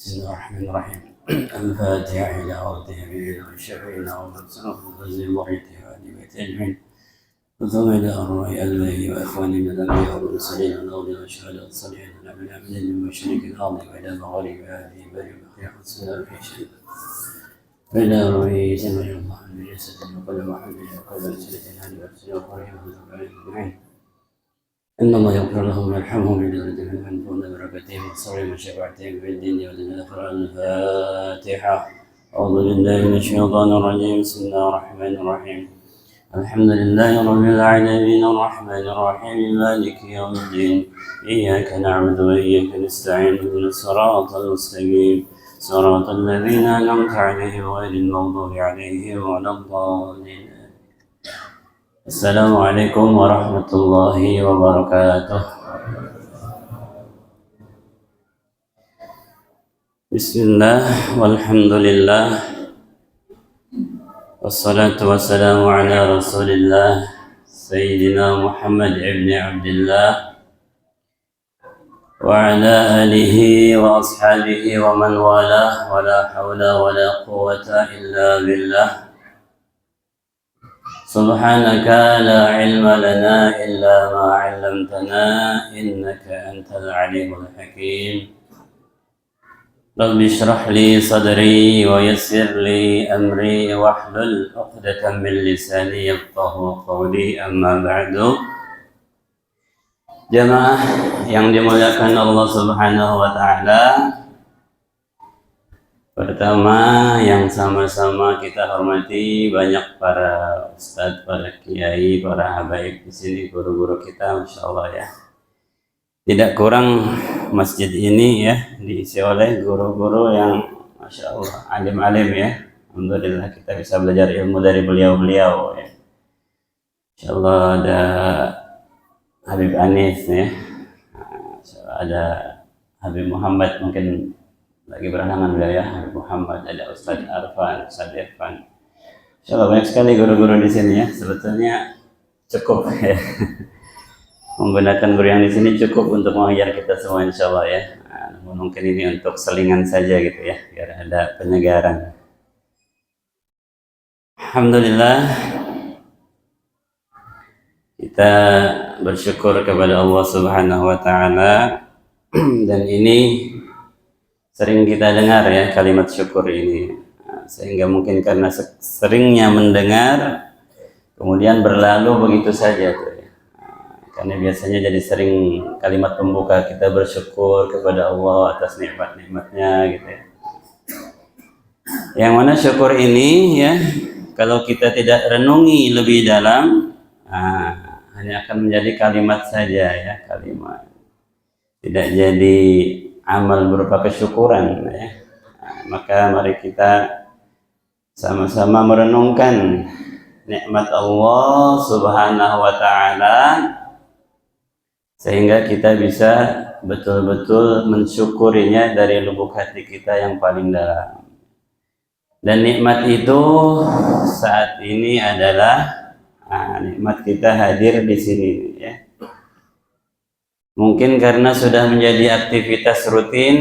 بسم الله الرحمن الرحيم. الفاتحة إلى عبده نبينا وشفينا ومن سلف الفزل وريته وآل بيت أجمعين وثم إلى أرواح آبائه وإخوانه من الأنبياء والمرسلين والأولياء والشهداء والصالحين والأنبياء من المشرك الأرض وإلى مغارب هذه بل بخير السلام في شيء فإلى أرواح سمع الله من جسد وقل محمد وقل سنة الهدي والسنة وقريب أجمعين. إن الله يغفر لهم ويرحمهم بذلتهم وينفعون بركتهم وصبرهم وشفاعتهم في الدين والدنيا الآخرة. الفاتحة. أعوذ بالله من الشيطان الرجيم. بسم الله الرحمن الرحيم. الحمد لله رب العالمين الرحمن الرحيم مالك يوم الدين. إياك نعبد وإياك نستعين اهدنا الصراط المستقيم صراط الذين أنعمت عليهم غير المغضوب عليهم ولا الضالين. السلام عليكم ورحمة الله وبركاته. بسم الله والحمد لله والصلاة والسلام على رسول الله سيدنا محمد بن عبد الله وعلى آله وأصحابه ومن والاه ولا حول ولا قوة إلا بالله. سبحانك لا علم لنا إلا ما علمتنا إنك أنت العليم الحكيم. رب اشرح لي صدري ويسر لي أمري واحلل عقدة من لساني يفقه قولي. أما بعد. Jamaah yang dimuliakan Allah Subhanahu wa Ta'ala, pertama yang sama-sama kita hormati banyak para ustadz, para kiai, para habaib di sini, guru-guru kita, masya Allah ya. Tidak kurang masjid ini ya diisi oleh guru-guru yang masya Allah alim-alim ya. Alhamdulillah kita bisa belajar ilmu dari beliau-beliau ya. Masya Allah ada Habib Anis ya, ada Habib Muhammad mungkin lagi berhalangan beliau ya, Habib Muhammad, ada Ustadz Arfan, Ustadz Irfan. Insyaallah banyak sekali guru-guru di sini ya. Sebetulnya cukup ya. Menggunakan guru yang di sini cukup untuk mengajar kita semua insyaallah ya. Nah, mungkin ini untuk selingan saja gitu ya, biar ada penyegaran. Alhamdulillah kita bersyukur kepada Allah Subhanahu wa Ta'ala dan ini sering kita dengar ya kalimat syukur ini, sehingga mungkin karena seringnya mendengar kemudian berlalu begitu saja tuh ya. Karena biasanya jadi sering kalimat pembuka kita bersyukur kepada Allah atas nikmat-nikmatnya gitu ya. Yang mana syukur ini ya, kalau kita tidak renungi lebih dalam, hanya akan menjadi kalimat saja ya, kalimat, tidak jadi amal berupa kesyukuran ya. Maka mari kita sama-sama merenungkan nikmat Allah Subhanahu wa Ta'ala sehingga kita bisa betul-betul mensyukurinya dari lubuk hati kita yang paling dalam. Dan nikmat itu saat ini adalah nikmat kita hadir di sini ya. Mungkin karena sudah menjadi aktivitas rutin,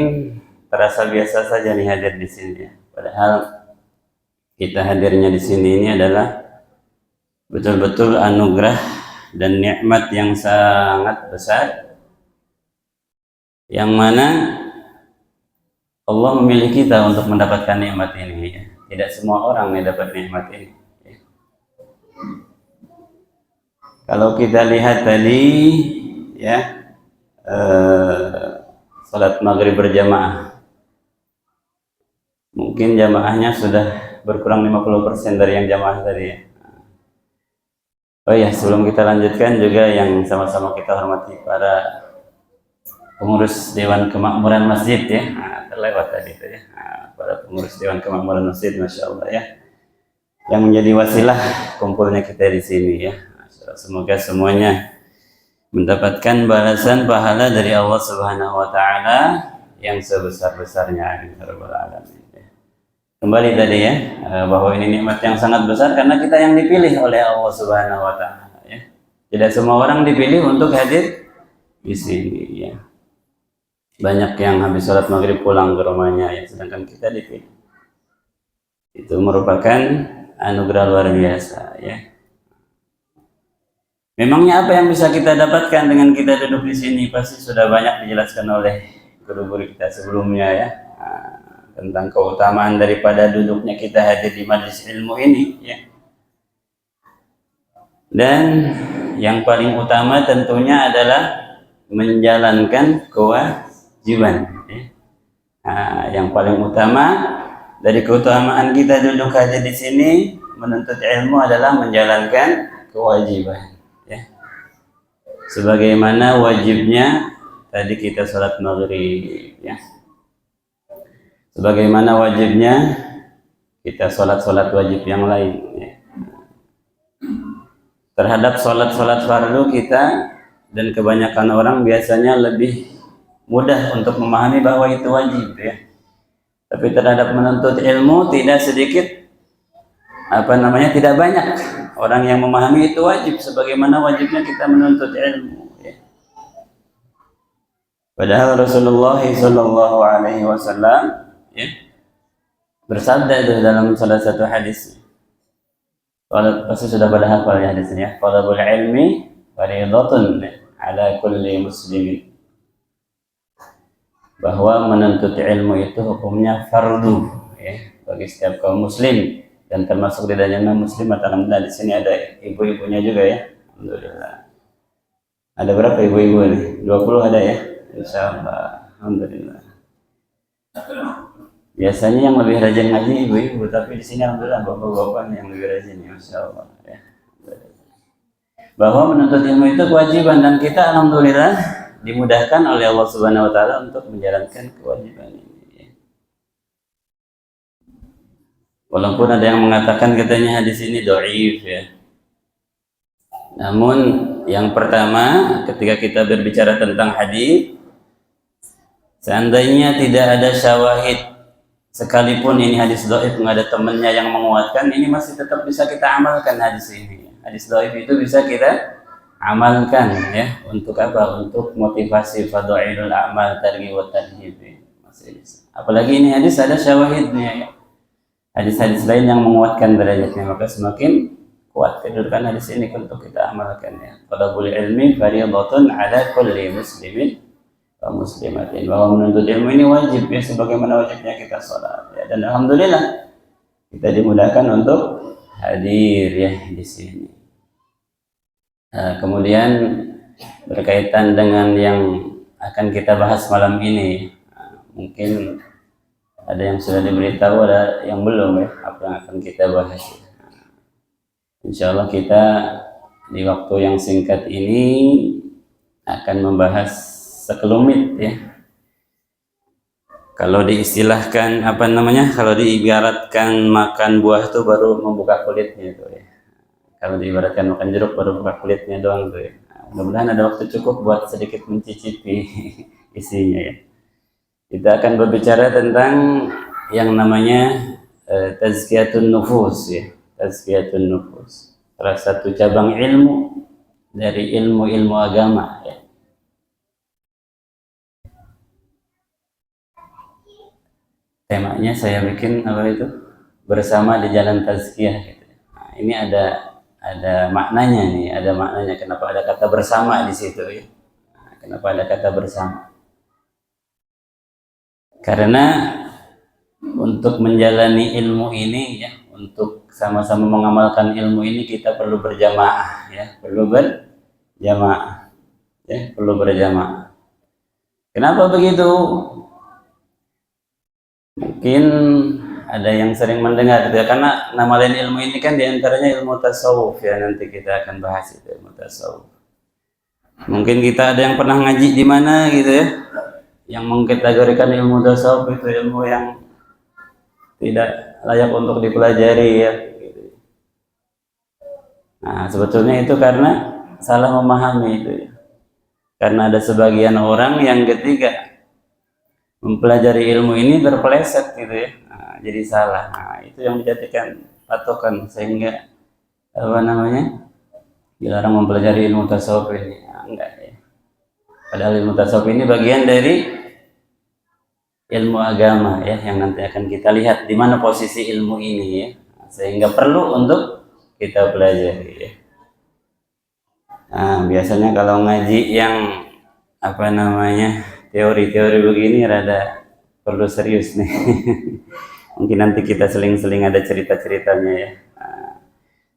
terasa biasa saja nih hadir di sini ya. Padahal kita hadirnya di sini ini adalah betul-betul anugerah dan nikmat yang sangat besar, yang mana Allah memilih kita untuk mendapatkan nikmat ini ya. Tidak semua orang yang dapat nikmat ini ya. Kalau kita lihat tadi ya, salat maghrib berjamaah, mungkin jamaahnya sudah berkurang 50% dari yang jamaah tadi ya. Oh ya, sebelum kita lanjutkan juga yang sama-sama kita hormati para pengurus Dewan Kemakmuran Masjid ya, terlewat tadi itu ya, para pengurus Dewan Kemakmuran Masjid, masya Allah ya, yang menjadi wasilah kumpulnya kita di sini ya. Semoga semuanya mendapatkan balasan pahala dari Allah Subhanahu wa Ta'ala yang sebesar-besarnya. Kembali tadi ya, bahwa ini nikmat yang sangat besar karena kita yang dipilih oleh Allah Subhanahu wa Ta'ala ya. Tidak semua orang dipilih untuk hadir di sini ya. banyak yang habis sholat maghrib pulang ke rumahnya ya, sedangkan kita di sini. Itu merupakan anugerah luar biasa ya. Memangnya apa yang bisa kita dapatkan dengan kita duduk di sini? Pasti sudah banyak dijelaskan oleh guru-guru kita sebelumnya ya, tentang keutamaan daripada duduknya kita hadir di majelis ilmu ini ya. Dan yang paling utama tentunya adalah menjalankan kewajiban ya. Yang paling utama dari keutamaan kita duduk hadir di sini menuntut ilmu adalah menjalankan kewajiban ya. Sebagaimana wajibnya tadi kita sholat maghrib ya. Sebagaimana wajibnya kita sholat wajib yang lain ya. Terhadap sholat fardu kita dan kebanyakan orang biasanya lebih mudah untuk memahami bahwa itu wajib ya. Tapi terhadap menuntut ilmu tidak sedikit tidak banyak orang yang memahami itu wajib sebagaimana wajibnya kita menuntut ilmu ya. Padahal Rasulullah sallallahu alaihi wasallam ya bersabda itu dalam salah satu hadis. Kalau pasti sudah pada hafal ya hadisnya. Talabul ilmi fardhatun ala kulli muslimin. Bahwa menuntut ilmu itu hukumnya fardu ya bagi setiap kaum muslim dan termasuk di dalamnya muslim. Alhamdulillah di sini ada ibu-ibunya juga ya. Alhamdulillah. Ada berapa ibu-ibu nih? 20 ada ya? Insyaallah. Alhamdulillah. Biasanya yang lebih rajin ngaji ibu-ibu, tapi di sini alhamdulillah bapak-bapak yang lebih rajin ya, masyaallah ya. Bahwa menuntut ilmu itu kewajiban dan kita alhamdulillah dimudahkan oleh Allah Subhanahu wa taala untuk menjalankan kewajiban ini ya. Walaupun ada yang mengatakan katanya hadis ini dhaif ya. Namun yang pertama ketika kita berbicara tentang hadis, seandainya tidak ada syawahid sekalipun ini hadis dhaif nggak ada temannya yang menguatkan, ini masih tetap bisa kita amalkan hadis ini. Hadis dhaif itu bisa kita amalkan ya. Untuk apa? Untuk motivasi fadhailul a'mal targhib wa tarhib. Masih bisa. Apalagi ini hadis ada syawahidnya ya. Hadis-hadis lain yang menguatkan derajatnya, maka semakin kuat kedudukan hadis ini untuk kita amalkan ya. Talabul ilmi fardhatun ala kulli muslimin wa muslimatin. Bahwa menuntut ilmu ini wajib ya sebagaimana wajibnya kita sholat ya. Dan alhamdulillah kita dimudahkan untuk hadir ya di sini. Kemudian berkaitan dengan yang akan kita bahas malam ini, mungkin ada yang sudah diberitahu, ada yang belum ya apa yang akan kita bahas. Insya Allah kita di waktu yang singkat ini akan membahas sekelumit ya. Kalau diistilahkan kalau diibaratkan makan buah itu baru membuka kulitnya itu ya. Kalau diibaratkan makan jeruk baru buka kulitnya doang tuh ya. Mudah-mudahan ada waktu cukup buat sedikit mencicipi isinya ya. Kita akan berbicara tentang yang namanya tazkiyatun nufus ya. Tazkiyatun nufus. Salah satu cabang ilmu dari ilmu-ilmu agama ya. Temanya saya bikin bersama di jalan tazkiyah gitu. Nah, ini ada maknanya nih, ada maknanya kenapa ada kata bersama di situ ya. Nah, kenapa ada kata bersama? Karena untuk menjalani ilmu ini ya, untuk sama-sama mengamalkan ilmu ini kita perlu berjamaah ya, perlu berjamaah ya, perlu berjamaah. Kenapa begitu? Mungkin ada yang sering mendengar gitu ya, karena nama lain ilmu ini kan diantaranya ilmu tasawuf ya, nanti kita akan bahas itu ilmu tasawuf. Mungkin kita ada yang pernah ngaji di mana gitu ya, yang mengkategorikan ilmu tasawuf itu ilmu yang tidak layak untuk dipelajari ya gitu. Nah sebetulnya itu karena salah memahami itu ya. Karena ada sebagian orang yang ketika mempelajari ilmu ini berpeleset gitu ya, jadi salah. Nah, itu yang dijadikan patokan sehingga dilarang mempelajari ilmu tasawuf ini. Nah, enggak ya. Padahal ilmu tasawuf ini bagian dari ilmu agama ya, yang nanti akan kita lihat di mana posisi ilmu ini ya, sehingga perlu untuk kita pelajari ya. Nah, biasanya kalau ngaji yang apa namanya teori-teori begini rada perlu serius nih. Mungkin nanti kita seling-seling ada cerita-ceritanya ya. Nah,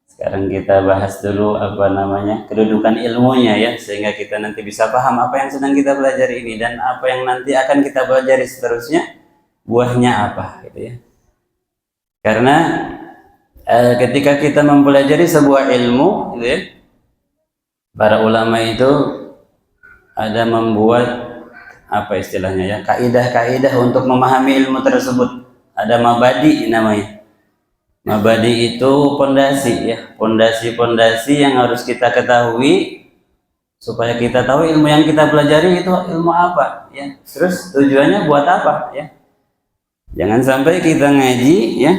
sekarang kita bahas dulu apa namanya kedudukan ilmunya ya, sehingga kita nanti bisa paham apa yang sedang kita pelajari ini dan apa yang nanti akan kita pelajari seterusnya buahnya apa gitu ya. Karena ketika kita mempelajari sebuah ilmu gitu ya, para ulama itu ada membuat apa istilahnya ya, kaidah-kaidah untuk memahami ilmu tersebut. Ada mabadi namanya. Mabadi itu pondasi ya, pondasi-pondasi yang harus kita ketahui supaya kita tahu ilmu yang kita pelajari itu ilmu apa ya. Terus tujuannya buat apa ya. Jangan sampai kita ngaji ya,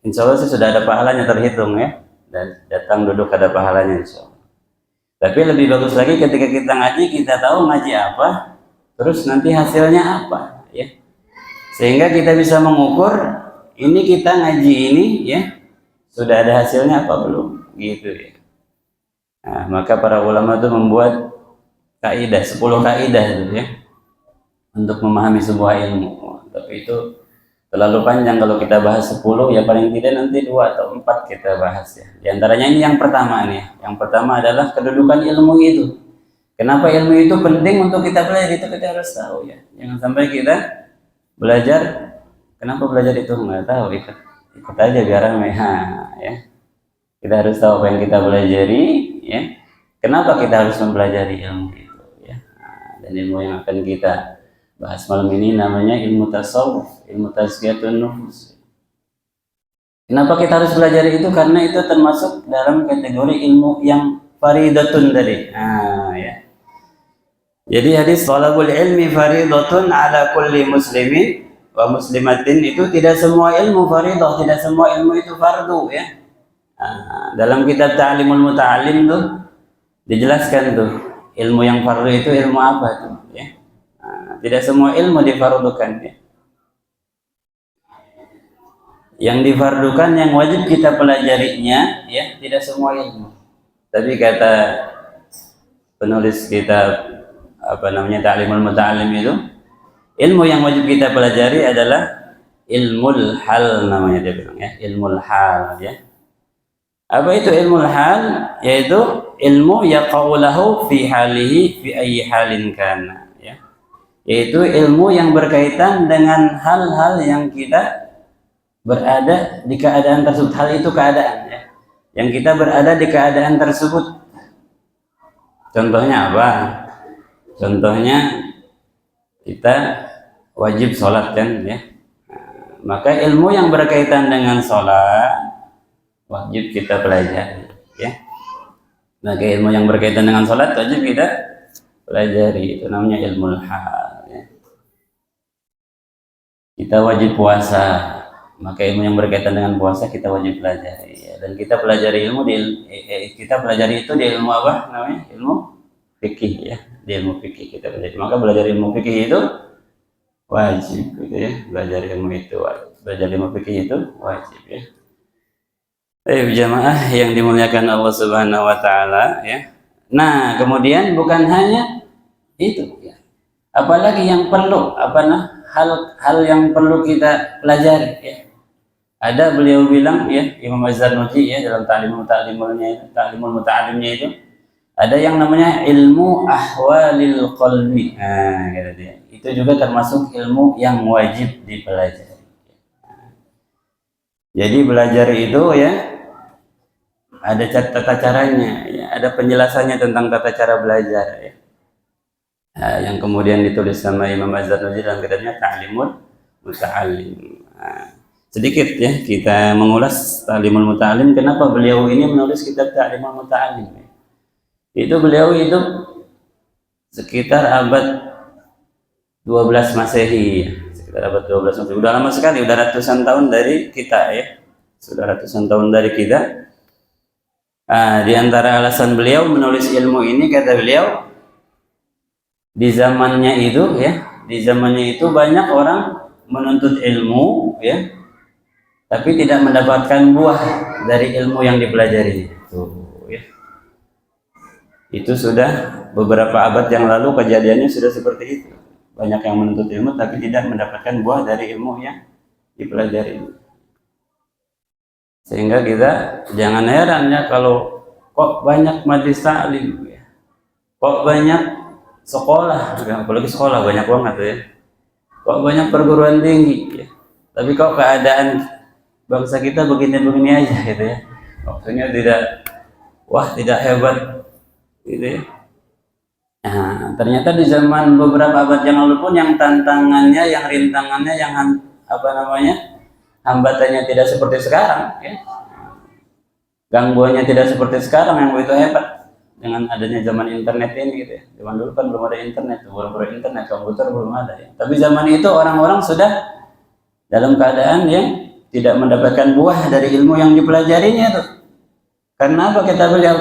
insya Allah sih sudah ada pahalanya terhitung ya, dan datang duduk ada pahalanya insya Allah. Tapi lebih bagus lagi ketika kita ngaji, kita tahu ngaji apa, terus nanti hasilnya apa, ya. Sehingga kita bisa mengukur, ini kita ngaji ini, ya, sudah ada hasilnya apa belum, gitu ya. Nah, maka para ulama itu membuat kaidah, 10 kaidah itu ya, untuk memahami sebuah ilmu. Tapi itu terlalu panjang kalau kita bahas 10, ya paling tidak nanti 2 atau 4 kita bahas ya. Di antaranya ini yang pertama nih. Yang pertama adalah kedudukan ilmu itu. Kenapa ilmu itu penting untuk kita belajar, itu kita harus tahu ya. Jangan sampai kita belajar, kenapa belajar itu nggak tahu, ikut aja biar ramai ya. Kita harus tahu apa yang kita pelajari ya. Kenapa kita harus mempelajari ilmu itu ya. Nah, dan ilmu yang akan kita bahas malam ini namanya ilmu tasawuf, ilmu tazkiyatun nufus. Kenapa kita harus belajar itu? Karena itu termasuk dalam kategori ilmu yang faridatun tadi. Nah, ya. Jadi hadis talabul ilmi faridatun ala kulli muslimin wa muslimatin, itu tidak semua ilmu faridah, tidak semua ilmu itu fardu ya. Nah, dalam kitab Ta'limul Muta'allim tuh dijelaskan tuh ilmu yang fardu itu ilmu apa tuh ya. Tidak semua ilmu difardukan ya. Yang difardukan, yang wajib kita pelajarinya ya, tidak semua ilmu. Tapi kata penulis kitab apa namanya Ta'limul Muta'allim itu, ilmu yang wajib kita pelajari adalah ilmul hal namanya, dia bilang ya, ilmul hal ya. Apa itu ilmul hal? Yaitu ilmu yaqaulahu fi halihi fi ayyi halin kana. Yaitu ilmu yang berkaitan dengan hal-hal yang kita berada di keadaan tersebut. Hal itu keadaan ya, yang kita berada di keadaan tersebut. Contohnya apa? Contohnya kita wajib sholat kan ya. Maka ilmu yang berkaitan dengan sholat wajib kita pelajari ya. Maka ilmu yang berkaitan dengan sholat wajib kita pelajari, itu namanya ilmu hal ya. Kita wajib puasa, maka ilmu yang berkaitan dengan puasa kita wajib pelajari ya. Dan kita pelajari ilmu kita pelajari itu di ilmu apa namanya, ilmu fikih ya. Di ilmu fikih kita pelajari, maka belajar ilmu fikih itu wajib gitu ya. Belajar ilmu itu wajib, belajar ilmu fikih itu wajib ya. Jamaah yang dimuliakan Allah Subhanahu wa taala ya. Nah, kemudian bukan hanya itu ya. Apalagi yang perlu hal yang perlu kita pelajari ya. Ada beliau bilang ya, Imam Az-Zarnuji ya, dalam Ta'limul Muta'allimnya itu ada yang namanya ilmu ahwalil qalbi. Nah, gitu dia. Itu juga termasuk ilmu yang wajib dipelajari. Jadi belajar itu ya ada tata caranya ya, ada penjelasannya tentang tata cara belajar ya. Nah, yang kemudian ditulis sama Imam Az-Zarnuji dalam kitabnya Ta'limul Muta'allim. Nah, sedikit ya kita mengulas Ta'limul Muta'allim. Kenapa beliau ini menulis kitab Ta'limul Muta'allim ya? Itu beliau hidup sekitar abad 12 Masehi ya. Sekitar abad 12 Masehi. Udah lama sekali, udah ratusan tahun dari kita ya. Sudah ratusan tahun dari kita. Di antara alasan beliau menulis ilmu ini, kata beliau, di zamannya itu ya, di zamannya itu banyak orang menuntut ilmu ya, tapi tidak mendapatkan buah dari ilmu yang dipelajari itu ya. Itu sudah beberapa abad yang lalu kejadiannya sudah seperti itu. Banyak yang menuntut ilmu tapi tidak mendapatkan buah dari ilmu yang dipelajari. Sehingga kita jangan heran ya kalau kok banyak majelis taklim ya. Kok banyak sekolah, apalagi sekolah banyak banget ya. Kok banyak perguruan tinggi ya. Tapi kok keadaan bangsa kita begini-begini aja gitu ya. Maksudnya tidak hebat gitu ya. Nah, ternyata di zaman beberapa abad yang lalu pun yang tantangannya, yang rintangannya, yang hambatannya tidak seperti sekarang ya. Gangguannya tidak seperti sekarang yang begitu hebat dengan adanya zaman internet ini gitu ya. Zaman dulu kan belum ada internet, baru internet, komputer belum ada ya. Tapi zaman itu orang-orang sudah dalam keadaan yang tidak mendapatkan buah dari ilmu yang dipelajarinya tuh. Karena apa kita belajar?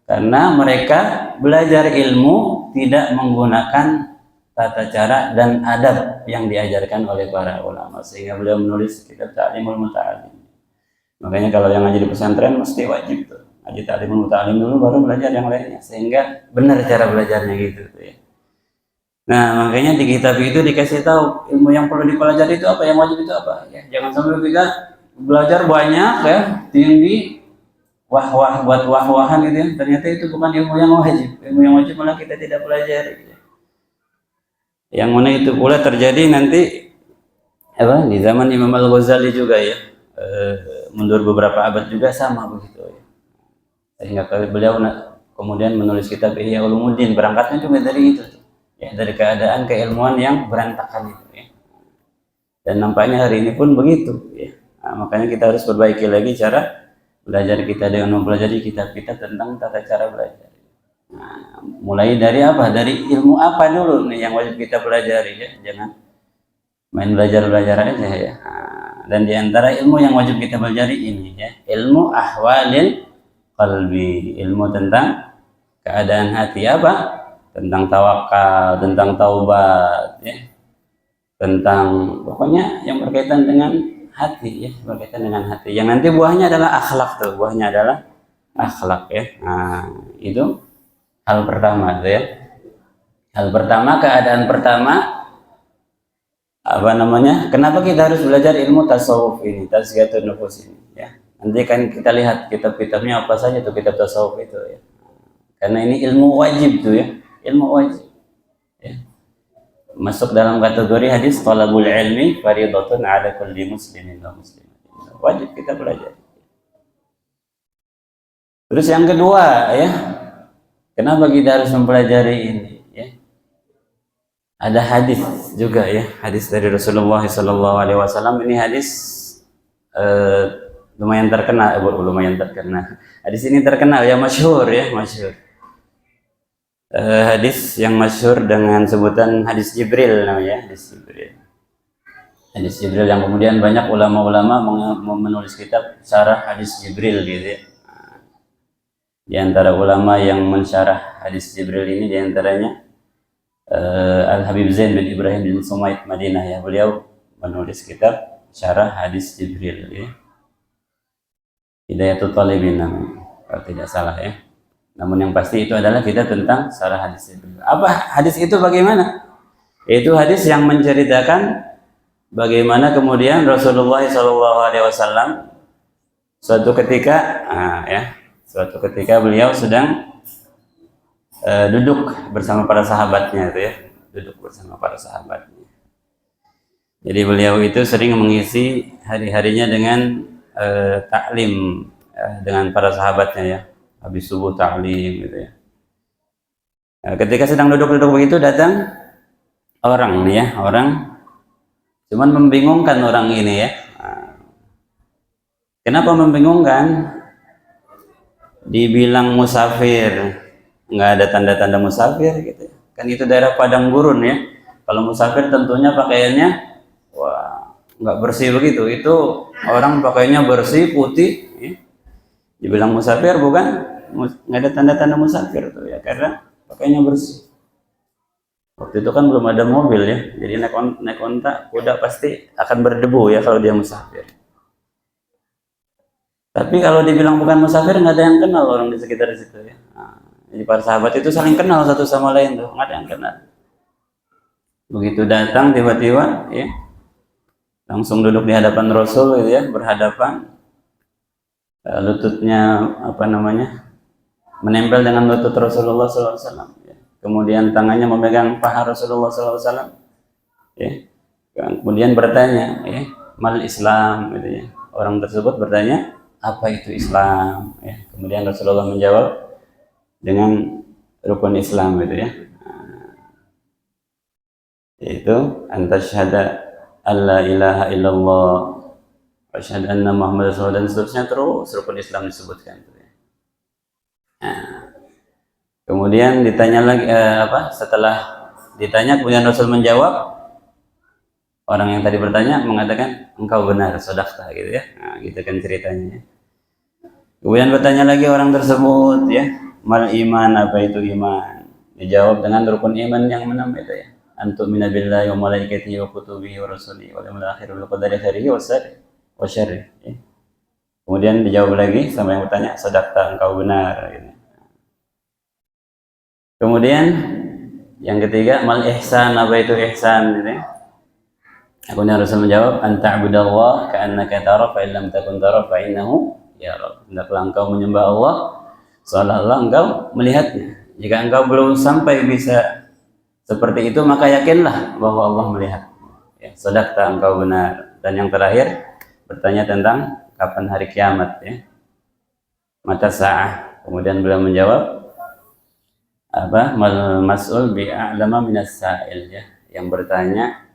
Karena mereka belajar ilmu tidak menggunakan tata cara dan adab yang diajarkan oleh para ulama, sehingga beliau menulis kitab Ta'limul Muta'allim. Makanya kalau yang ngaji di pesantren mesti wajib tuh ngaji Ta'limul Muta'allim dulu baru belajar yang lainnya, sehingga benar cara belajarnya gitu tuh ya. Nah, makanya di kitab itu dikasih tahu ilmu yang perlu dipelajari itu apa, yang wajib itu apa ya. Jangan sampai kita belajar banyak ya, tinggi wah-wah buat wah-wahan gitu ya. Ternyata itu bukan ilmu yang wajib. Ilmu yang wajib malah kita tidak pelajari. Ya. Yang mana itu pula terjadi nanti di zaman Imam Al-Ghazali juga ya. Mundur beberapa abad juga sama begitu ya. Sehingga beliau kemudian menulis kitab Ihya Ulumuddin, berangkatnya cuma dari itu tuh. Ya, dari keadaan keilmuan yang berantakan itu ya. Dan nampaknya hari ini pun begitu ya. Nah, makanya kita harus perbaiki lagi cara belajar kita dengan mempelajari kitab-kitab tentang tata cara belajar. Nah, mulai dari apa? Dari ilmu apa dulu nih yang wajib kita pelajari ya. Jangan main belajar-belajar aja ya. Nah, dan diantara ilmu yang wajib kita pelajari ini ya, ilmu ahwalil qalbi, ilmu tentang keadaan hati apa? Tentang tawakal, tentang taubat ya. Tentang pokoknya yang berkaitan dengan hati ya, berkaitan dengan hati. Yang nanti buahnya adalah akhlak tuh, buahnya adalah akhlak ya. Nah, itu hal pertama tuh ya. Hal pertama, keadaan pertama kenapa kita harus belajar ilmu tasawuf ini, tazkiyatun nufus ini ya. Nanti kan kita lihat kitab-kitabnya apa saja tuh kitab tasawuf itu ya. Karena ini ilmu wajib tuh ya, ilmu wajib ya. Masuk dalam kategori hadis talabul ilmi fardhatun ala kulli muslimin wa muslimatin. Wajib kita belajar. Terus yang kedua ya, kenapa kita harus mempelajari ini ya? Ada hadis juga ya, hadis dari Rasulullah SAW. Ini hadis lumayan terkenal, Hadis ini terkenal ya, masyhur ya, masyhur. Hadis yang masyhur dengan sebutan hadis Jibril namanya, hadis Jibril. Hadis Jibril yang kemudian banyak ulama-ulama menulis kitab syarah hadis Jibril gitu ya. Di antara ulama yang mensyarah hadis Jibril ini diantaranya Al-Habib Zain bin Ibrahim bin Sumaid Madinah ya. Beliau menulis kitab syarah hadis Jibril ya. Hidayatul Talibin namanya, kalau tidak salah ya. Namun yang pasti itu adalah kita tentang syarah hadis itu. Apa hadis itu bagaimana? Itu hadis yang menceritakan bagaimana kemudian Rasulullah SAW suatu ketika beliau sedang duduk bersama para sahabatnya itu ya, Jadi beliau itu sering mengisi hari-harinya dengan taklim dengan para sahabatnya ya. Habis subuh ta'lim gitu ya. Nah, ketika sedang duduk-duduk begitu datang orang nih ya, orang cuman membingungkan orang ini ya. Nah, kenapa membingungkan? Dibilang musafir, nggak ada tanda-tanda musafir gitu ya. Kan itu daerah padang gurun ya. Kalau musafir tentunya pakaiannya nggak bersih begitu. Itu orang pakaiannya bersih, putih ya. Dibilang musafir bukan, nggak ada tanda-tanda musafir tuh ya, karena pakainya bersih. Waktu itu kan belum ada mobil ya, jadi naik onta, kuda pasti akan berdebu ya kalau dia musafir. Tapi kalau dibilang bukan musafir, nggak ada yang kenal orang di sekitar situ ya. Nah, jadi para sahabat itu saling kenal satu sama lain tuh, nggak ada yang kenal. Begitu datang tiba-tiba ya, langsung duduk di hadapan Rasul gitu ya, berhadapan, lututnya apa namanya, menempel dengan lutut Rasulullah SAW. Ya. Kemudian tangannya memegang paha Rasulullah SAW. Ya. Kemudian bertanya, ya, mal Islam, gitu ya. Orang tersebut bertanya, apa itu Islam? Ya. Kemudian Rasulullah menjawab dengan rukun Islam, gitu ya. Yaitu antasyhada alla ilaha illallah wa asyhadu anna Muhammadar Rasulullah, dan seterusnya, terus rukun Islam disebutkan. Gitu ya. Nah, kemudian ditanya lagi setelah ditanya kemudian Rasul menjawab, orang yang tadi bertanya mengatakan engkau benar, shadaqta, gitu ya. Nah, gitu kan ceritanya. Kemudian bertanya lagi orang tersebut ya, mal iman, apa itu iman? Dijawab dengan rukun iman yang enam itu ya. Antum mina billahi wa malaikatihi wa kutubihi wa rusulihi wal yawmil akhir wal qadari khairihi wa syarrihi. Ya. Kemudian dijawab lagi sama yang bertanya, shadaqta, engkau benar, gitu. Kemudian yang ketiga, mal ihsan, apa itu ihsan, gitu ya. Kemudian Rasul menjawab, anta'budallah ka'annaka tara fa illam takun tara fa innahu yaraq. Hendaklah engkau menyembah Allah seolah-olah engkau melihatnya. Jika engkau belum sampai bisa seperti itu, maka yakinlah bahwa Allah melihat. Ya, shadaqta, engkau benar. Dan yang terakhir bertanya tentang kapan hari kiamat ya. Mata sa'ah. Kemudian beliau menjawab, apa? Mal mas'ul bi'a'lama minas sa'il ya. Yang bertanya,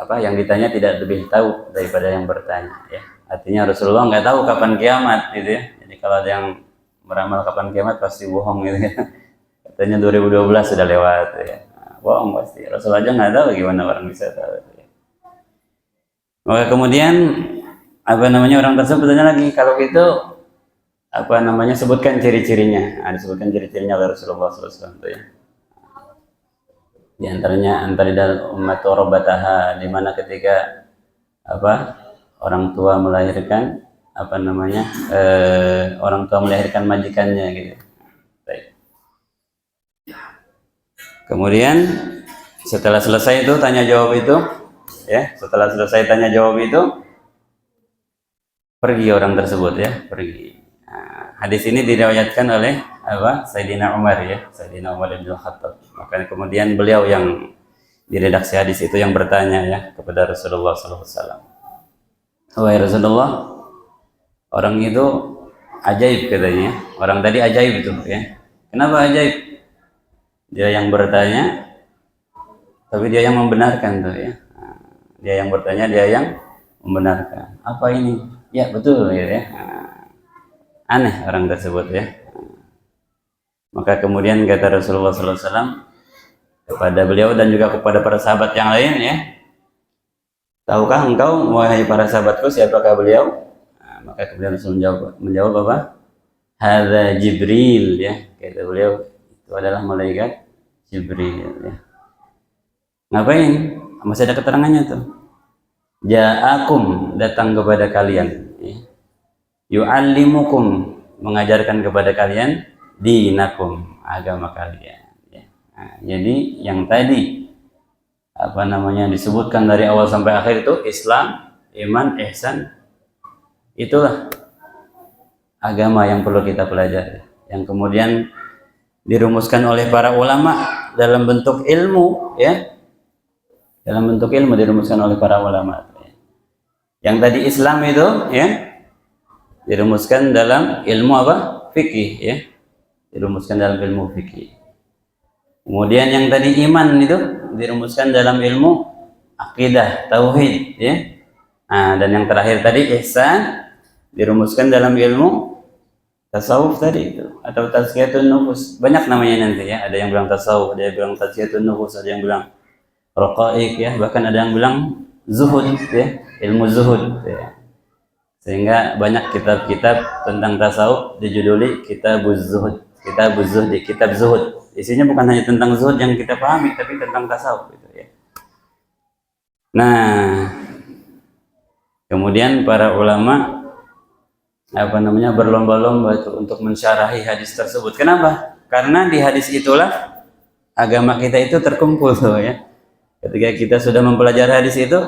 yang ditanya tidak lebih tahu daripada yang bertanya ya. Artinya Rasulullah nggak tahu kapan kiamat gitu ya. Jadi kalau ada yang meramal kapan kiamat pasti bohong gitu ya. Katanya 2012 sudah lewat ya. Nah, bohong pasti. Rasul aja nggak tahu, gimana orang bisa tahu ya. Maka kemudian orang tersebut bertanya lagi, kalau gitu sebutkan ciri-cirinya. Nah, disebutkan ciri-cirinya oleh Rasulullah SAW ya. Di antaranya antaridal ummatu rabbataha, di mana ketika orang tua melahirkan orang tua melahirkan majikannya gitu. Baik. Kemudian setelah selesai itu tanya jawab itu ya, setelah selesai tanya jawab itu pergi orang tersebut ya, pergi. Nah, hadis ini diriwayatkan oleh Sayyidina Umar ya, Sayyidina Umar bin Khattab. Maka kemudian beliau yang di redaksi hadis itu yang bertanya ya kepada Rasulullah SAW. Wahai Rasulullah, orang itu ajaib katanya. Orang tadi ajaib itu ya. Kenapa ajaib? Dia yang bertanya, tapi dia yang membenarkan tuh ya. Dia yang bertanya, dia yang membenarkan. Apa ini? Ya betul gitu ya. Aneh orang tersebut ya. Maka kemudian kata Rasulullah SAW kepada beliau dan juga kepada para sahabat yang lain ya, tahukah engkau wahai para sahabatku siapakah beliau? Nah, maka kemudian Rasul menjawab apa? Hadza Jibril ya, kata beliau, itu adalah malaikat Jibril ya. Ngapain? Masih ada keterangannya tuh. Ja'akum, datang kepada kalian ya. Yu'allimukum, mengajarkan kepada kalian dinakum, agama kalian ya. Nah, jadi yang tadi disebutkan dari awal sampai akhir itu Islam, iman, ihsan, itulah agama yang perlu kita pelajari, yang kemudian dirumuskan oleh para ulama dalam bentuk ilmu ya, dalam bentuk ilmu dirumuskan oleh para ulama ya. Yang tadi Islam itu ya dirumuskan dalam ilmu fikih ya, dirumuskan dalam ilmu fikih. Kemudian yang tadi iman itu dirumuskan dalam ilmu akidah, tauhid ya. Nah, dan yang terakhir tadi ihsan dirumuskan dalam ilmu tasawuf tadi itu, atau tazkiyatun nufus. Banyak namanya nanti ya, ada yang bilang tasawuf, ada yang bilang tazkiyatun nufus, ada yang bilang raqaiq ya, bahkan ada yang bilang zuhud ya, ilmu zuhud ya. Sehingga banyak kitab-kitab tentang tasawuf dijuduli kitab zuhud, kitab zuhud Isinya bukan hanya tentang zuhud yang kita pahami, tapi tentang tasawuf gitu ya. Nah, kemudian para ulama berlomba-lomba untuk mensyarahi hadis tersebut. Kenapa? Karena di hadis itulah agama kita itu terkumpul tuh ya. Ketika kita sudah mempelajari hadis itu,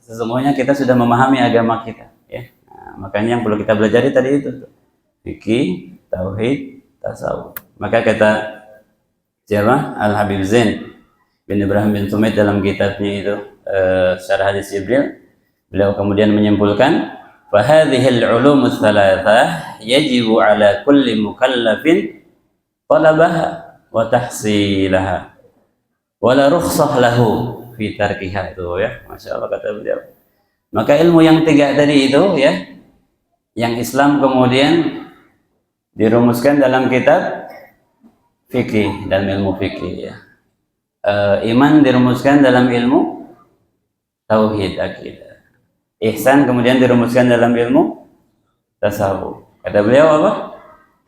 sesungguhnya kita sudah memahami agama kita ya. Nah, makanya yang perlu kita pelajari tadi itu tuh. Fikih, tauhid, tasawuf. Maka kata siapa? Al-Habib Zain bin Ibrahim bin Sumait dalam kitabnya itu Syarah Hadis Jibril, beliau kemudian menyimpulkan فهذه العلوم الثلاثة يجب على كل مكلف طلبها وتحصيلها ولا رخصة له في تركها itu ya. Masya Allah kata beliau. Maka ilmu yang tiga tadi itu ya, yang Islam kemudian dirumuskan dalam kitab fikih, dalam ilmu fikih ya. Iman dirumuskan dalam ilmu tauhid akidah. Ihsan kemudian dirumuskan dalam ilmu tasawuf. Kata beliau apa?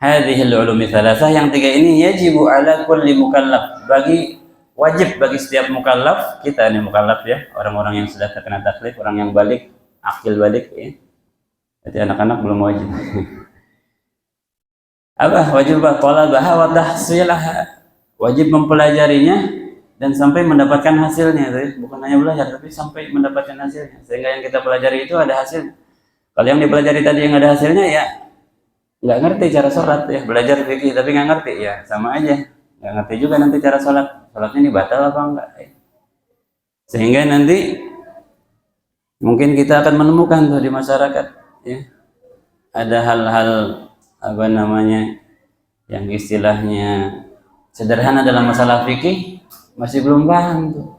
Hadhil ulumi thalathah, yang tiga ini yajibu ala kulli mukallaf, wajib bagi setiap mukallaf. Kita ini mukallaf ya, orang-orang yang sudah terkena taklif, orang yang balik, akil balik ya. Jadi anak-anak belum wajib. Apa wajib? Talabaha wa tahsilaha, wajib mempelajarinya dan sampai mendapatkan hasilnya, bukan hanya belajar tapi sampai mendapatkan hasilnya, sehingga yang kita pelajari itu ada hasil. Kalau yang dipelajari tadi yang ada hasilnya ya nggak ngerti cara sholat ya, belajar fikih tapi nggak ngerti ya sama aja, nggak ngerti juga nanti cara sholatnya ini batal apa enggak ya. Sehingga nanti mungkin kita akan menemukan tuh di masyarakat ya, ada hal-hal yang istilahnya sederhana dalam masalah fikih masih belum paham tuh.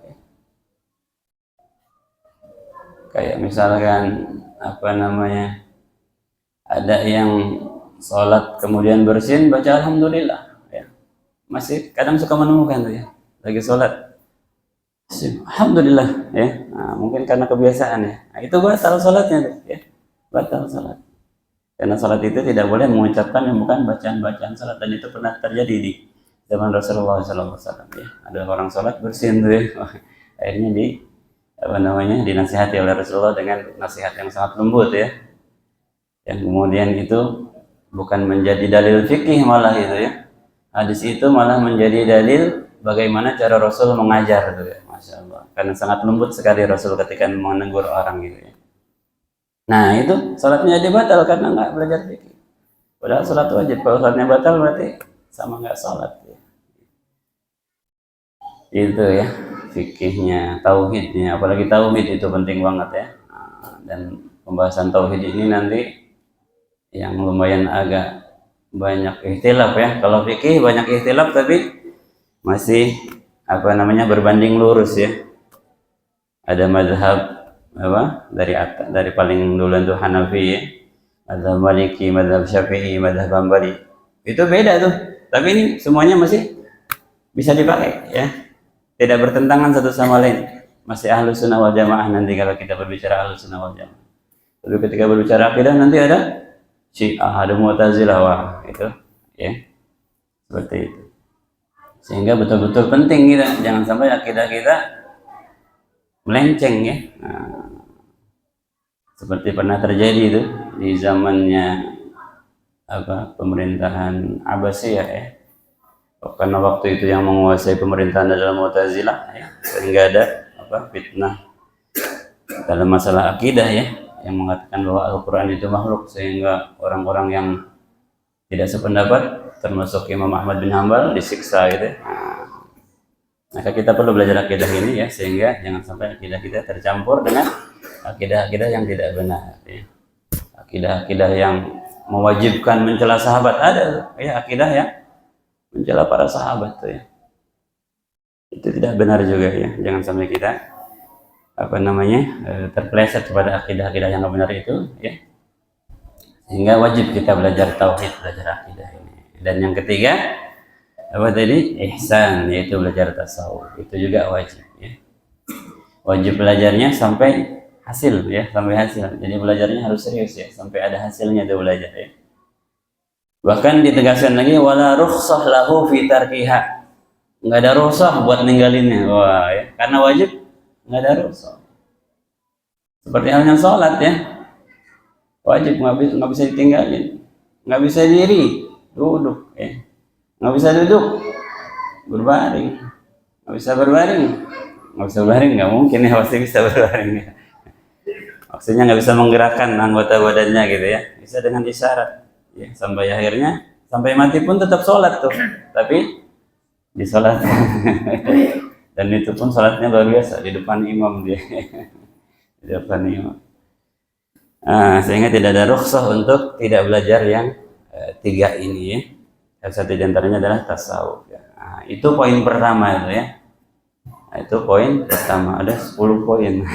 Kayak misalkan ada yang sholat kemudian bersin baca alhamdulillah ya. Masih kadang suka menemukan tuh ya, lagi sholat alhamdulillah ya. Nah, mungkin karena kebiasaan ya. Nah, itu batal sholatnya tuh ya. Batal sholat. Karena sholat itu tidak boleh mengucapkan yang bukan bacaan-bacaan sholat, dan itu pernah terjadi di zaman Rasulullah SAW ya. Ada orang sholat bersin tuh ya. Akhirnya dinasihati oleh Rasulullah dengan nasihat yang sangat lembut ya. Yang kemudian itu bukan menjadi dalil fikih malah itu ya. Hadis itu malah menjadi dalil bagaimana cara Rasul mengajar tuh ya. Masya Allah. Karena sangat lembut sekali Rasul ketika menegur orang gitu ya. Nah itu sholatnya jadi batal karena nggak belajar fikih. Padahal sholat wajib. Kalau sholatnya batal berarti sama nggak sholat ya. Itu ya fikihnya, tauhidnya, apalagi tauhid itu penting banget ya. Dan pembahasan tauhid ini nanti yang lumayan agak banyak ikhtilaf ya. Kalau fikih banyak ikhtilaf tapi masih berbanding lurus ya. Ada mazhab dari paling dulu itu Hanafi ya, mazhab Maliki, mazhab Syafi'i, mazhab Hambali. Itu beda tuh. Tapi ini semuanya masih bisa dipakai ya. Tidak bertentangan satu sama lain. Masih Ahlus Sunnah wal Jamaah nanti kalau kita berbicara Ahlus Sunnah wal Jamaah. Tapi ketika berbicara akidah nanti ada Syiah, ada Mu'tazilah itu ya. Seperti itu. Sehingga betul-betul penting kita jangan sampai akidah kita melenceng ya. Nah, seperti pernah terjadi itu di zamannya pemerintahan Abbasiyah ya. Karena waktu itu yang menguasai pemerintahan adalah Mu'tazilah ya, sehingga ada fitnah dalam masalah akidah ya, yang mengatakan bahwa Al-Quran itu makhluk, sehingga orang-orang yang tidak sependapat termasuk Imam Ahmad bin Hanbal disiksa gitu. Nah, maka kita perlu belajar akidah ini ya, sehingga jangan sampai akidah kita tercampur dengan akidah-akidah yang tidak benar ya. Akidah-akidah yang mewajibkan mencela sahabat ada ya, akidah yang mencela para sahabat tuh ya. Itu tidak benar juga ya. Jangan sampai kita terpeleset kepada akidah-akidah yang benar itu ya. Sehingga wajib kita belajar tauhid, belajar akidah ini. Dan yang ketiga ihsan, yaitu belajar tasawuf. Itu juga wajib ya. Wajib belajarnya sampai hasil ya, sampai hasil. Jadi belajarnya harus serius ya, sampai ada hasilnya itu belajar ya. Bahkan ditegaskan lagi wala rukhsah lahu fi tarkiha, nggak ada rukhsah buat ninggalinnya. Wah, ya. Karena wajib nggak ada rukhsah. Seperti halnya sholat ya, wajib nggak bisa ditinggalin, nggak bisa diri duduk ya, nggak bisa duduk berbaring, nggak bisa berbaring, nggak mungkin ya, pasti bisa berbaring ya. Maksudnya nggak bisa menggerakkan anggota badannya gitu ya, bisa dengan isyarat ya, sampai akhirnya sampai mati pun tetap sholat tuh, tapi di sholat dan itu pun sholatnya luar biasa di depan imam dia. Di depan imam. Sehingga tidak ada rukhsah untuk tidak belajar yang tiga ini ya. Yang satu diantaranya adalah tasawuf ya. Itu poin pertama itu ya. Itu poin pertama, ada 10 poin.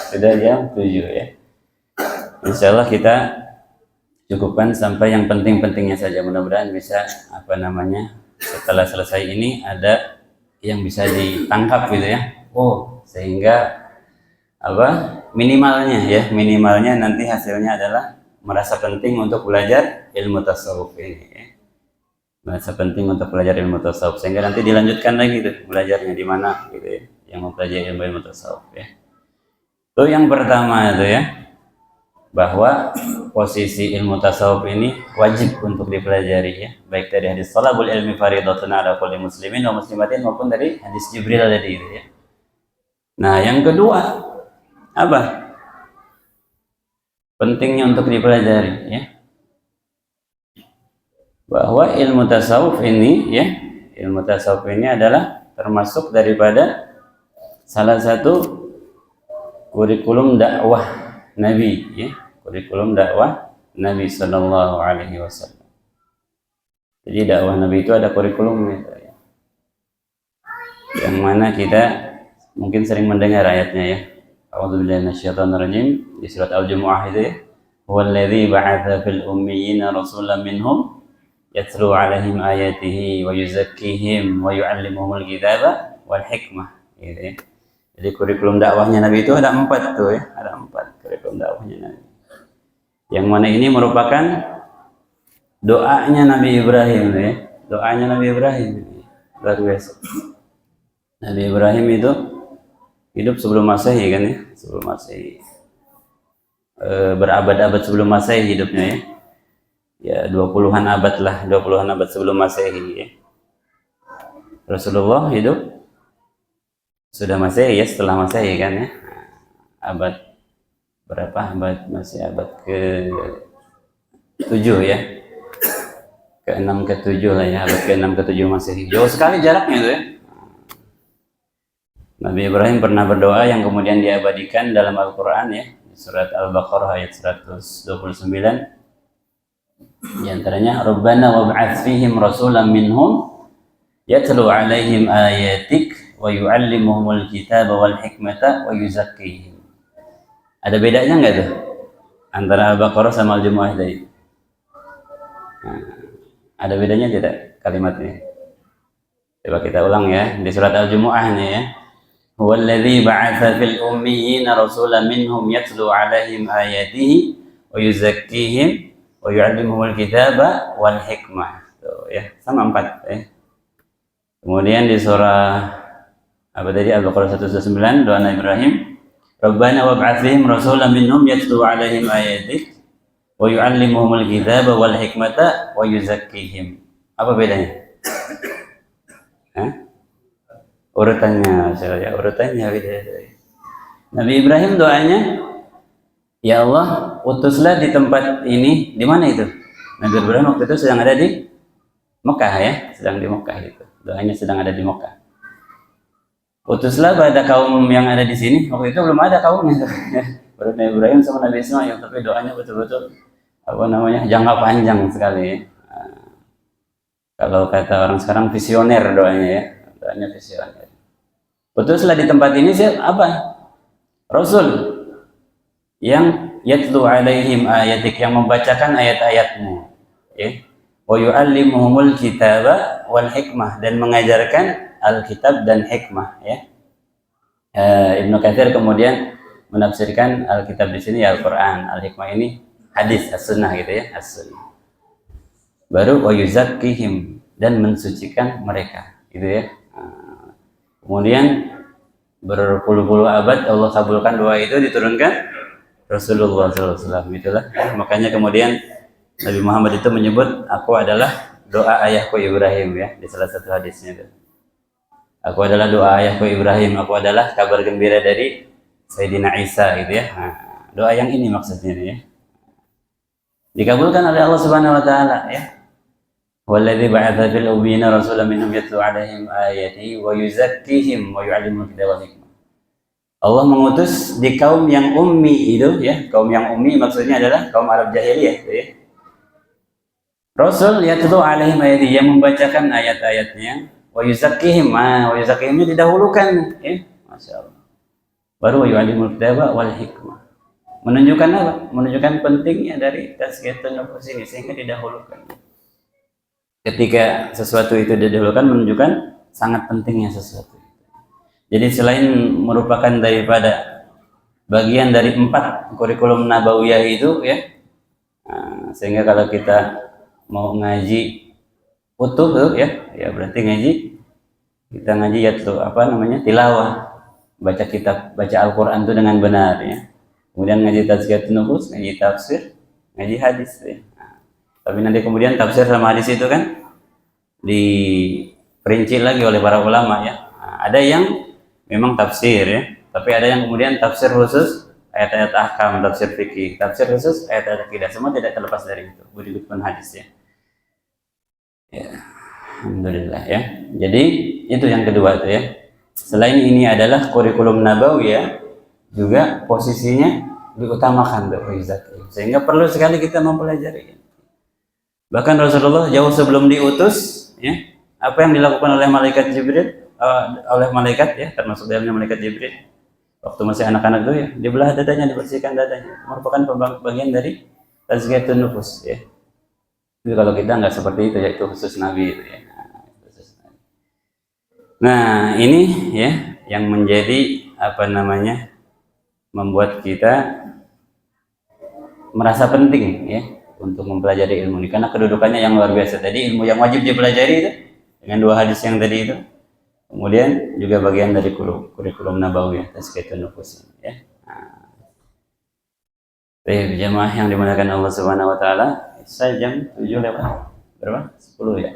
Sudah jam 7 ya. Insya Allah kita cukupkan sampai yang penting-pentingnya saja. Mudah-mudahan bisa setelah selesai ini ada yang bisa ditangkap gitu ya. Sehingga minimalnya nanti hasilnya adalah merasa penting untuk belajar ilmu tasawuf ini ya. Merasa penting untuk belajar ilmu tasawuf sehingga nanti dilanjutkan lagi tuh belajarnya di mana gitu ya, yang mempelajari ilmu tasawuf ya. Itu yang pertama itu ya, bahwa posisi ilmu tasawuf ini wajib untuk dipelajari ya, baik dari hadis thalabul ilmi fardhatun ala kulli muslimin wa muslimatin maupun dari hadis Jibril tadi itu ya. Nah, yang kedua apa? Pentingnya untuk dipelajari ya. Bahwa ilmu tasawuf ini adalah termasuk daripada salah satu kurikulum dakwah Nabi ya. Kurikulum dakwah Nabi sallallahu alaihi wasallam. Jadi dakwah Nabi itu ada kurikulumnya ya. Yang mana kita mungkin sering mendengar ayatnya ya. A'udzubillahi minasyaitonirrajim di surat Al-Jumu'ah itu ya. Huwallazi ba'atsa fil ummiyina rasulan minhum yatlu 'alaihim ayatihi wa yuzakkihim wa yu'allimuhumul kitaba wal hikmah gitu ya. Jadi kurikulum dakwahnya Nabi itu ada 4 tuh ya, ada 4 kurikulum dakwahnya Nabi. Yang mana ini merupakan doanya Nabi Ibrahim ya. Doanya Nabi Ibrahim luar biasa. Nabi Ibrahim itu hidup sebelum Masehi kan ya, sebelum Masehi. Berabad-abad sebelum Masehi hidupnya ya. Ya 20-an abad lah, 20-an abad sebelum Masehi ya. Rasulullah hidup sudah Masehi ya, setelah Masehi kan ya. Abad berapa? Masih abad ke-7 ya. Ke-6 ke-7 lah ya, abad ke-6 ke-7 Masehi. Jauh sekali jaraknya itu ya. Nabi Ibrahim pernah berdoa yang kemudian diabadikan dalam Al-Quran ya, surat Al-Baqarah ayat 129. Di antaranya, Rabbana wab'ats fihim rasulan minhum yatlu 'alaihim ayatik wa yu'allimuhumul kitaba wal hikmata wa yuzakkihim. Ada bedanya enggak tuh antara Al-Baqarah sama Al-Jumu'ah tadi? Ada bedanya tidak kalimatnya? Coba kita ulang ya, di surat Al-Jumu'ah nih ya. Huwallazi ba'atsa fil ummiyina rasulan minhum yatlu 'alaihim ayatihi wa yuzakkihim wa yu'allimuhumul kitaba wal hikmah. Tuh ya, sama 4 ya. Kemudian di surah apa tadi, Al-Baqarah 129, doa Nabi Ibrahim, Rabbana wab'ats fihim rasulan minhum yatlu 'alaihim ayatik wa yu'allimuhumul kitaba wal hikmata wa yuzakkihim. Apa bedanya? Urutannya beda. Nabi Ibrahim doanya, ya Allah, utuslah di tempat ini. Di mana itu? Nabi Ibrahim waktu itu sedang ada di Mekah ya, sedang di Mekah itu. Doanya sedang ada di Mekah. Utuslah pada kaum yang ada di sini. Waktu itu belum ada kaumnya. Baru Nabi Ibrahim sama Nabi Ismail, tapi doanya betul-betul jangka panjang sekali ya. Kalau kata orang sekarang visioner doanya ya. Doanya visioner. Utuslah di tempat ini siapa? Rasul yang yatlu 'alaihim ayatik, yang membacakan ayat-ayatmu ya. Wa yu'allimuhumul kitaba wal hikmah, dan mengajarkan Alkitab dan hikmah ya. Ibnu Katsir kemudian menafsirkan Alkitab di sini ya Al-Qur'an, Al-Hikmah ini hadis as-sunnah gitu ya, as-sunnah. Baru wa yuzakkihim, dan mensucikan mereka. gitu ya. Kemudian berpuluh-puluh abad Allah kabulkan doa itu, diturunkan Rasulullah SAW. Itulah makanya kemudian Nabi Muhammad itu menyebut, aku adalah doa ayahku Ibrahim ya, di salah satu hadisnya itu. Aku adalah doa ayahku Ibrahim, aku adalah kabar gembira dari Sayyidina Isa gitu ya. Nah, doa yang ini maksudnya ya. Dikabulkan oleh Allah Subhanahu wa taala ya. Walladzi ba'atsa fil ummiyina rasulan minhum yatlu 'alaihim ayatihi wa yuzakkihim wa yu'allimuhum kitaba wal hikmah. Allah mengutus di kaum yang ummi itu ya. Kaum yang ummi maksudnya adalah kaum Arab jahiliyah gitu ya. Rasul yatlu 'alaihim ayatihi, yang membacakan ayat-ayatnya, wa yuzakkihim, wa yuzakkihimnya didahulukan ya. Masyaallah. Baru wa yu'allimul kitaba wal hikmah. Menunjukkan apa? Menunjukkan pentingnya dari tazkiyatun nufus ini, sehingga didahulukan. Ketika sesuatu itu didahulukan menunjukkan sangat pentingnya sesuatu. Jadi selain merupakan daripada bagian dari 4 kurikulum nabawiyah itu ya, sehingga kalau kita mau ngaji utuh tuh ya berarti kita ngaji ya tuh tilawah, baca kitab, baca Al-Quran itu dengan benar ya. Kemudian ngaji tazkiyatun nufus, ngaji tafsir, ngaji hadis ya. Tapi nanti kemudian tafsir sama hadis itu kan diperinci lagi oleh para ulama ya. Ada yang memang tafsir ya, tapi ada yang kemudian tafsir khusus ayat-ayat ahkam, tafsir fikih, tafsir khusus ayat-ayat akidah, semua tidak terlepas dari itu, berikutkan hadis ya. Ya, alhamdulillah ya. Jadi itu yang kedua itu ya. Selain ini adalah kurikulum nabawiyah, juga posisinya diutamakan tuh, sehingga perlu sekali kita mempelajari. Bahkan Rasulullah jauh sebelum diutus ya, apa yang dilakukan oleh malaikat Jibril, oleh malaikat ya, termasuk dalamnya malaikat Jibril waktu masih anak-anak itu ya, dibelah dadanya, dibersihkan dadanya, merupakan bagian dari tazkiyatun nufus ya. Jadi kalau kita nggak seperti itu ya, itu khusus Nabi itu ya. Nah ini ya yang menjadi membuat kita merasa penting ya untuk mempelajari ilmu ini, karena kedudukannya yang luar biasa. Tadi ilmu yang wajib dipelajari itu dengan 2 hadis yang tadi itu, kemudian juga bagian dari kurikulum nabawiyah tazkiyatun nufus ya. Baik, jamaah yang dimuliakan Allah Subhanahu wa taala, saya jam 7 lewat berapa? 10 ya?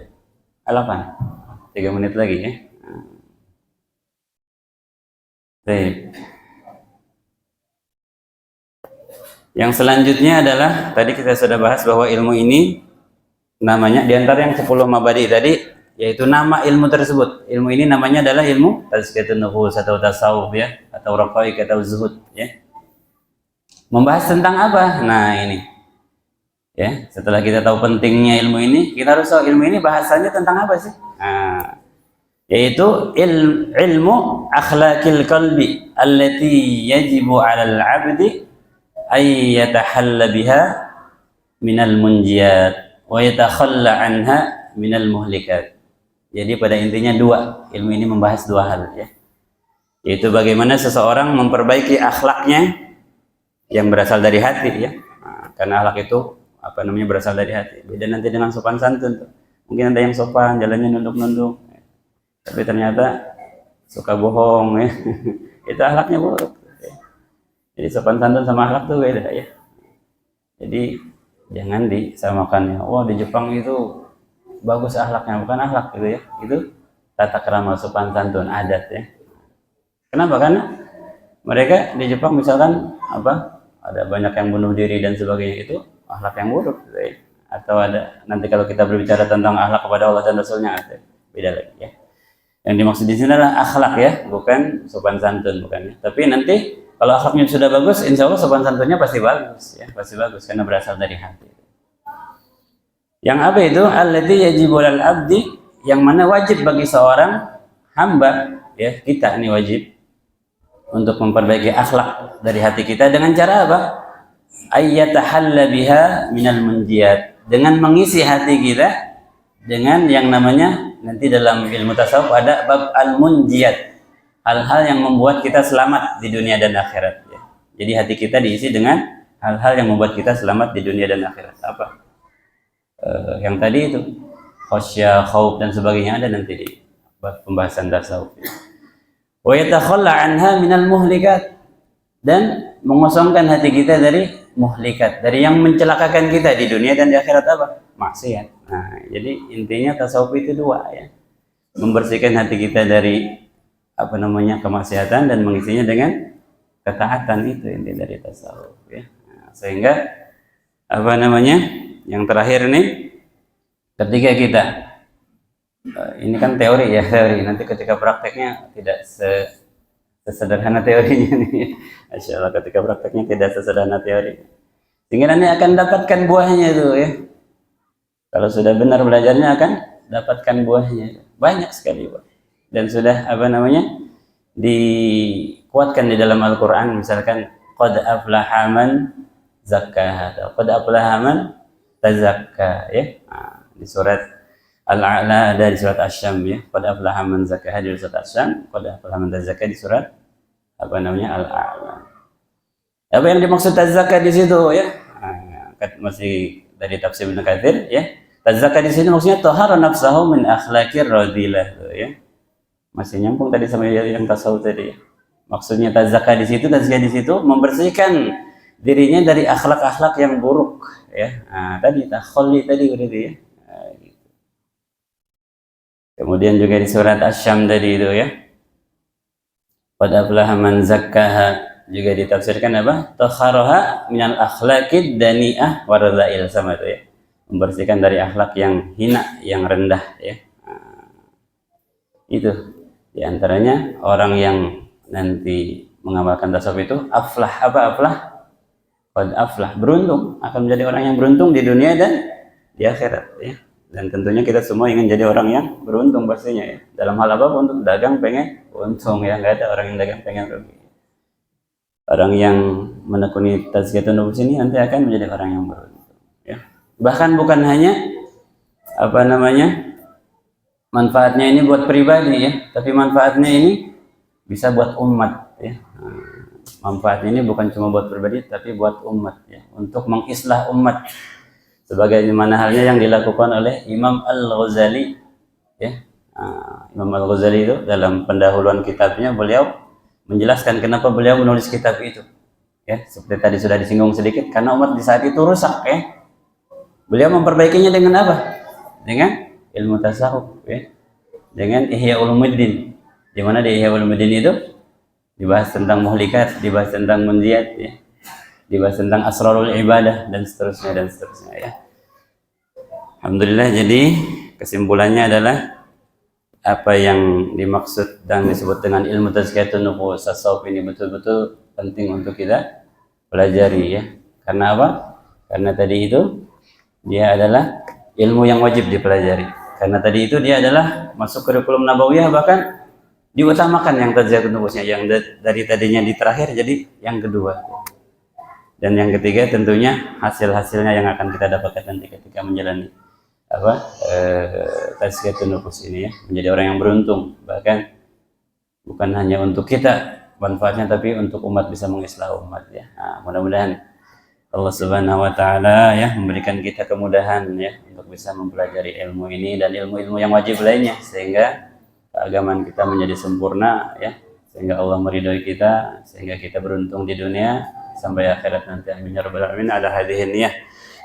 8. 3 menit lagi ya. Baik. Yang selanjutnya adalah tadi kita sudah bahas bahwa ilmu ini namanya diantara yang 10 mabadi tadi, yaitu nama ilmu tersebut. Ilmu ini namanya adalah ilmu tazkiyatun nufus atau tasawuf ya, atau raqaiq atau zuhud ya. Membahas tentang apa? Nah ini ya, setelah kita tahu pentingnya ilmu ini, kita harus tahu ilmu ini bahasanya tentang apa sih? Nah, yaitu ilmu akhlaqil qalbi allati yajibu 'alal 'abdi ay yatahalla biha minal munjiyat wa yatakhalla anha minal muhlikat. Jadi pada intinya 2, ilmu ini membahas 2 hal ya, yaitu bagaimana seseorang memperbaiki akhlaknya yang berasal dari hati ya. Karena akhlak itu berasal dari hati. Beda nanti dengan sopan santun tuh. Mungkin ada yang sopan, jalannya nunduk-nunduk, tapi ternyata suka bohong ya. Itu akhlaknya buruk. Jadi sopan santun sama akhlak tuh beda ya. Jadi jangan disamakan ya. Wah di Jepang itu bagus akhlaknya, bukan akhlak gitu ya. Itu tata krama sopan santun adat ya. Kenapa? Karena mereka di Jepang misalkan ada banyak yang bunuh diri dan sebagainya, itu akhlak yang buruk gitu ya. Atau ada nanti kalau kita berbicara tentang akhlak kepada Allah dan Rasulnya, beda lagi ya. Yang dimaksud di sini adalah akhlak ya, bukan sopan santun, bukan ya. Tapi nanti kalau akhlaknya sudah bagus, insya Allah sopan santunnya pasti bagus ya, pasti bagus karena berasal dari hati. Yang apa itu? Allati yajibu 'alal 'abdi, yang mana wajib bagi seorang hamba ya, kita ini wajib untuk memperbaiki akhlak dari hati kita dengan cara apa? Ayyatahalla biha minal munjiyat, dengan mengisi hati kita dengan yang namanya, nanti dalam ilmu tasawuf ada bab al-munjiyat, hal-hal yang membuat kita selamat di dunia dan akhirat ya. Jadi hati kita diisi dengan hal-hal yang membuat kita selamat di dunia dan akhirat. Apa? Yang tadi itu khasyah, khauf dan sebagainya ada nanti di pembahasan tasawuf. Wa yatakhalla anha minal muhlikat, dan mengosongkan hati kita dari muhlikat, dari yang mencelakakan kita di dunia dan di akhirat apa? Maksiat. Nah, jadi intinya tasawuf itu dua ya. Membersihkan hati kita dari kemaksiatan dan mengisinya dengan ketaatan, itu inti dari tasawuf ya. Nah, sehingga yang terakhir nih, ketika kita ini kan teori ya, teori, nanti ketika prakteknya tidak sesederhana teorinya nih. Masya Allah, ketika prakteknya tidak sesederhana teori, sehingga nanti akan dapatkan buahnya itu ya. Kalau sudah benar belajarnya akan dapatkan buahnya banyak sekali Pak. Dan sudah dikuatkan di dalam Al-Quran, misalkan qad aflaha man zakkaha, qad aflaha man tazakka ya. Nah, di surat Al-A'la ada, di surat Asy-Syam ya, qad aflaha man zakkaha di surat Asy-Syam, qad aflaha man tazakka di surat Al-A'la. Apa yang dimaksud tazakka di situ ya? Nah, masih dari tafsir Ibnu Katsir ya. Tazakka di sini maksudnya tahara nafsahu min akhlaqir radilah ya. Masih nyambung tadi sama yang tasawuf tadi ya. Maksudnya tazakka di situ, tazkiyah di situ membersihkan dirinya dari akhlak-akhlak yang buruk ya. Nah, tadi takhalli tadi berarti ya. Nah, gitu. Kemudian juga di surat Asy-Syam tadi itu ya. Qad aflaha man zakkaha, juga ditafsirkan apa? Taharaha minal akhlaqid dani'ah waradha'il, sama itu ya. Membersihkan dari akhlak yang hina, yang rendah ya. Nah, itu diantaranya orang yang nanti mengamalkan tasawuf itu aflah, qad aflah, beruntung, akan menjadi orang yang beruntung di dunia dan di akhirat ya. Dan tentunya kita semua ingin jadi orang yang beruntung pastinya ya. Dalam hal apa? Untuk dagang pengen untung ya, nggak ada orang yang dagang pengen rugi. Orang yang menekuni tazkiyatun nufus ini nanti akan menjadi orang yang beruntung ya. Bahkan bukan hanya manfaatnya ini buat pribadi ya, tapi manfaatnya ini bisa buat umat ya. Manfaatnya ini bukan cuma buat pribadi tapi buat umat ya, untuk mengislah umat, sebagaimana halnya yang dilakukan oleh Imam Al-Ghazali ya. Imam Al-Ghazali itu dalam pendahuluan kitabnya beliau menjelaskan kenapa beliau menulis kitab itu ya. Seperti tadi sudah disinggung sedikit, karena umat di saat itu rusak ya. Beliau memperbaikinya dengan apa? Dengan ilmu tasawuf ya. Dengan Ihya Ulumuddin, di mana di Ihya Ulumuddin itu dibahas tentang muhlikat, dibahas tentang munjiyat ya, dibahas tentang asrarul ibadah dan seterusnya ya. Alhamdulillah, jadi kesimpulannya adalah apa yang dimaksud dan disebut dengan ilmu tazkiyatun nufus, tasawuf ini betul-betul penting untuk kita pelajari ya. Karena apa? Karena tadi itu dia adalah ilmu yang wajib dipelajari. Karena tadi itu dia adalah masuk kurikulum nabawiyah, bahkan diutamakan yang tazkiyatun nufusnya, yang dari tadinya di terakhir jadi yang kedua. Dan yang ketiga tentunya hasil-hasilnya yang akan kita dapatkan nanti ketika menjalani tazkiyatun nufus ini ya, menjadi orang yang beruntung, bahkan bukan hanya untuk kita manfaatnya, tapi untuk umat, bisa mengislah umat ya. Nah, mudah-mudahan Allah Subhanahu wa taala ya memberikan kita kemudahan ya untuk bisa mempelajari ilmu ini dan ilmu-ilmu yang wajib lainnya, sehingga keagamaan kita menjadi sempurna ya, sehingga Allah meridhoi kita, sehingga kita beruntung di dunia sampai akhirat nanti. Amin ya rabbal alamin. Ala hadhihi niyah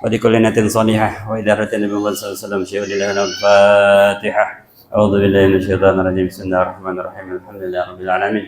wa li kulli niyatin salihah wa idaratin nabi Muhammad sallallahu alaihi wasallam syuhudillah al-fatihah. A'udzu billahi minasyaitonir rajim. Bismillahirrahmanirrahim. Alhamdulillahirabbil alamin.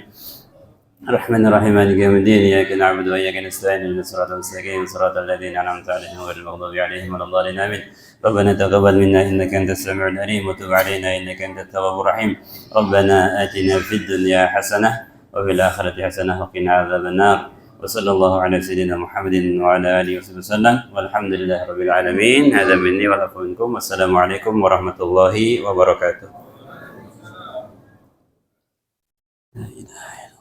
الرحمن الرحيم مالك يوم الدين إياك نعبد وإياك نستعين اهدنا الصراط المستقيم صراط الذين أنعمت عليهم غير المغضوب عليهم ولا الضالين آمين ربنا تقبل منا إنك أنت السميع العليم وتب علينا إنك أنت التواب الرحيم ربنا آتنا في الدنيا حسنة وفي الآخرة حسنة وقنا عذاب النار وصلى الله على سيدنا محمد وعلى آله وصحبه وسلم والحمد لله رب العالمين. هذا مني والعفو منكم والسلام عليكم ورحمة الله وبركاته. لا إله إلا الله.